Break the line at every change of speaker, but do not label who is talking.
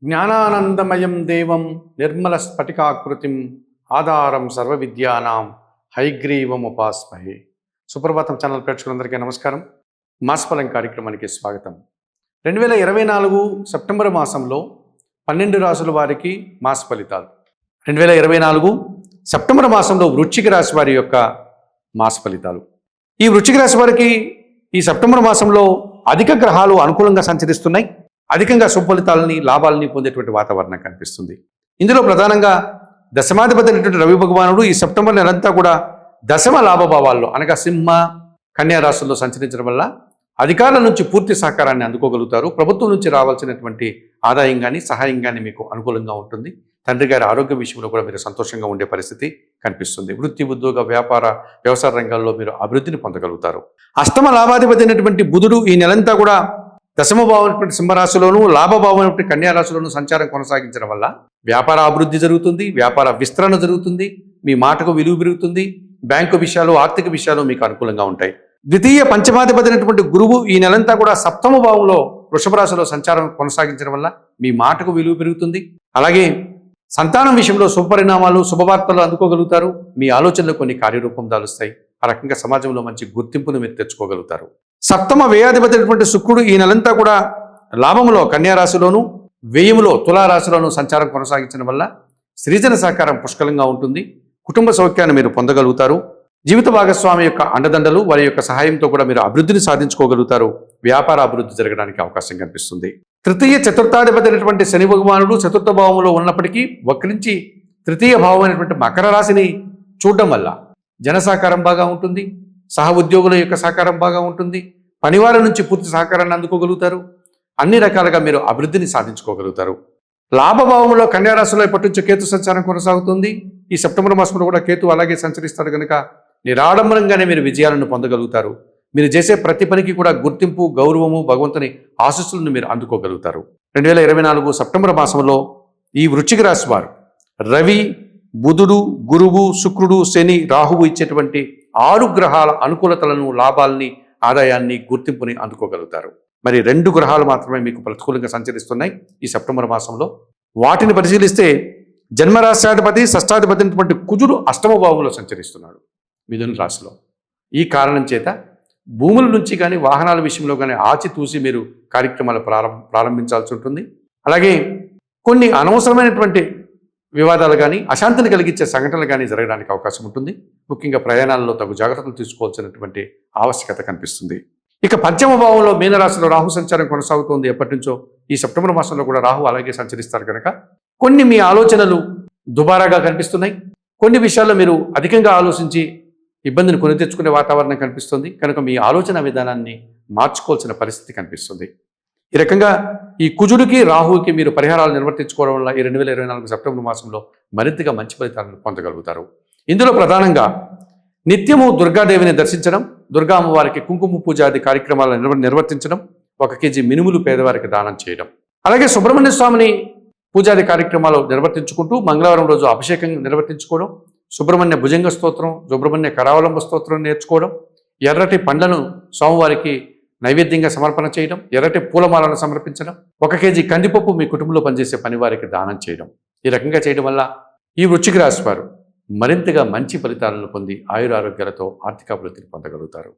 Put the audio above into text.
జ్ఞానానందమయం దేవం నిర్మల స్ఫటికాకృతిం ఆధారం సర్వవిద్యానాం హైగ్రీవముపాస్మహే. సుప్రభాతం ఛానల్ ప్రేక్షకులందరికీ నమస్కారం. మాసఫలం కార్యక్రమానికి స్వాగతం. 2024 సెప్టెంబర్ మాసంలో 12 రాశుల వారికి మాస ఫలితాలు. 2024 సెప్టెంబర్ మాసంలో వృశ్చిక రాశి వారి యొక్క మాస ఫలితాలు. ఈ వృశ్చిక రాశి వారికి ఈ సెప్టెంబర్ మాసంలో అధిక గ్రహాలు అనుకూలంగా సంచరిస్తున్నాయి. అధికంగా సుఫలితాలని లాభాలని పొందేటువంటి వాతావరణం కనిపిస్తుంది. ఇందులో ప్రధానంగా దశమాధిపతి అయినటువంటి రవి భగవానుడు ఈ సెప్టెంబర్ నెలంతా కూడా దశమ లాభభావాల్లో అనగా సింహ కన్యా రాశుల్లో సంచరించడం వల్ల అధికారుల నుంచి పూర్తి సహకారాన్ని అందుకోగలుగుతారు. ప్రభుత్వం నుంచి రావాల్సినటువంటి ఆదాయం కానీ సహాయం కానీ మీకు అనుకూలంగా ఉంటుంది. తండ్రి గారి ఆరోగ్య విషయంలో కూడా మీరు సంతోషంగా ఉండే పరిస్థితి కనిపిస్తుంది. వృత్తి, ఉద్యోగ, వ్యాపార, వ్యవసాయ రంగాల్లో మీరు అభివృద్ధిని పొందగలుగుతారు. అష్టమ లాభాధిపతి అయినటువంటి బుధుడు ఈ నెలంతా కూడా దశమ భావమైనటువంటి సింహరాశిలోను లాభభావమైనటువంటి కన్యా రాశిలోను సంచారం కొనసాగించడం వల్ల వ్యాపార అభివృద్ధి జరుగుతుంది, వ్యాపార విస్తరణ జరుగుతుంది, మీ మాటకు విలువ పెరుగుతుంది, బ్యాంకు విషయాలు, ఆర్థిక విషయాలు మీకు అనుకూలంగా ఉంటాయి. ద్వితీయ పంచమాధిపతి అయినటువంటి గురువు ఈ నెలంతా కూడా సప్తమ భావంలో వృషభ రాశిలో సంచారం కొనసాగించడం వల్ల మీ మాటకు విలువ పెరుగుతుంది. అలాగే సంతానం విషయంలో శుభపరిణామాలు, శుభవార్తలు అందుకోగలుగుతారు. మీ ఆలోచనలు కొన్ని కార్యరూపం దాలుస్తాయి. ఆ రకంగా సమాజంలో మంచి గుర్తింపును మీరు తెచ్చుకోగలుగుతారు. సప్తమ వ్యయాధిపతి అయినటువంటి శుక్రుడు ఈ నెలంతా కూడా లాభములో కన్యా రాశిలోను, వ్యయములో తులారాశిలోను సంచారం కొనసాగించడం వల్ల సృజన సహకారం పుష్కలంగా ఉంటుంది. కుటుంబ సౌఖ్యాన్ని మీరు పొందగలుగుతారు. జీవిత భాగస్వామి యొక్క అండదండలు, వారి యొక్క సహాయంతో కూడా మీరు అభివృద్ధిని సాధించుకోగలుగుతారు. వ్యాపార అభివృద్ధి జరగడానికి అవకాశం కనిపిస్తుంది. తృతీయ చతుర్థాధిపతి అయినటువంటి శని భగవానుడు చతుర్థ భావంలో ఉన్నప్పటికీ వక్రించి తృతీయ భావం అయినటువంటి మకర రాశిని చూడడం వల్ల జన సహకారం బాగా ఉంటుంది. సహ ఉద్యోగుల యొక్క సహకారం బాగా ఉంటుంది. పనివారి నుంచి పూర్తి సహకారాన్ని అందుకోగలుగుతారు. అన్ని రకాలుగా మీరు అభివృద్ధిని సాధించుకోగలుగుతారు. లాభభావంలో కన్యా రాశిలో ఇప్పటి నుంచి కేతు సంచారం కొనసాగుతుంది. ఈ సెప్టెంబర్ మాసంలో కూడా కేతు అలాగే సంచరిస్తాడు కనుక నిరాడంబరంగానే మీరు విజయాలను పొందగలుగుతారు. మీరు చేసే ప్రతి పనికి కూడా గుర్తింపు, గౌరవము, భగవంతుని ఆశీస్సులను మీరు అందుకోగలుగుతారు. 2024 సెప్టెంబర్ మాసంలో ఈ వృశ్చిక రాశి వారు రవి, బుధుడు, గురువు, శుక్రుడు, శని, రాహువు ఇచ్చేటువంటి 6 గ్రహాల అనుకూలతలను, లాభాలని, ఆదాయాన్ని, గుర్తింపుని అందుకోగలుగుతారు. మరి 2 గ్రహాలు మాత్రమే మీకు ప్రతికూలంగా సంచరిస్తున్నాయి ఈ సెప్టెంబర్ మాసంలో. వాటిని పరిశీలిస్తే జన్మరాశ్యాధిపతి, షష్టాధిపతి అయినటువంటి కుజుడు అష్టమ భావంలో సంచరిస్తున్నాడు మిథున రాశిలో. ఈ కారణం చేత భూముల నుంచి కానీ వాహనాల విషయంలో కానీ ఆచితూసి మీరు కార్యక్రమాలు ప్రారంభించాల్సి ఉంటుంది. అలాగే కొన్ని అనవసరమైనటువంటి వివాదాలు కానీ అశాంతిని కలిగించే సంఘటనలు కానీ జరగడానికి అవకాశం ఉంటుంది. ముఖ్యంగా ప్రయాణాలలో తగు జాగ్రత్తలు తీసుకోవాల్సినటువంటి ఆవశ్యకత కనిపిస్తుంది. ఇక పంచమ భావంలో మీనరాశిలో రాహు సంచారం కొనసాగుతోంది ఎప్పటి నుంచో. ఈ సెప్టెంబర్ మాసంలో కూడా రాహు అలాగే సంచరిస్తారు కనుక కొన్ని మీ ఆలోచనలు దుబారాగా కనిపిస్తున్నాయి. కొన్ని విషయాల్లో మీరు అధికంగా ఆలోచించి ఇబ్బందిని కొని తెచ్చుకునే వాతావరణం కనిపిస్తుంది కనుక మీ ఆలోచన విధానాన్ని మార్చుకోవాల్సిన పరిస్థితి కనిపిస్తుంది. ఈ రకంగా ఈ కుజుడికి, రాహువుకి మీరు పరిహారాలు నిర్వర్తించుకోవడం వల్ల ఈ 2024 సెప్టెంబర్ మాసంలో మరింతగా మంచి ఫలితాలను పొందగలుగుతారు. ఇందులో ప్రధానంగా నిత్యము దుర్గాదేవిని దర్శించడం, దుర్గా అమ్మవారికి కుంకుమ పూజాది కార్యక్రమాలను నిర్వర్తించడం, 1 కేజీ మినుములు పేదవారికి దానం చేయడం, అలాగే సుబ్రహ్మణ్య స్వామిని పూజాది కార్యక్రమాలు నిర్వర్తించుకుంటూ మంగళవారం రోజు అభిషేకం నిర్వర్తించుకోవడం, సుబ్రహ్మణ్య భుజంగ స్తోత్రం, సుబ్రహ్మణ్య కరావలంబ స్తోత్రం నేర్చుకోవడం, ఎర్రటి పండ్లను స్వామివారికి నైవేద్యంగా సమర్పణ చేయడం, ఎర్రటి పూలమాలను సమర్పించడం, 1 కేజీ కందిపప్పు మీ కుటుంబంలో పనిచేసే పనివారికి దానం చేయడం. ఈ రకంగా చేయడం వల్ల ఈ వృశ్చిక రాశి వారు మరింతగా మంచి ఫలితాలను పొంది ఆయురారోగ్యాలతో ఆర్థికాభివృద్ధిని పొందగలుగుతారు.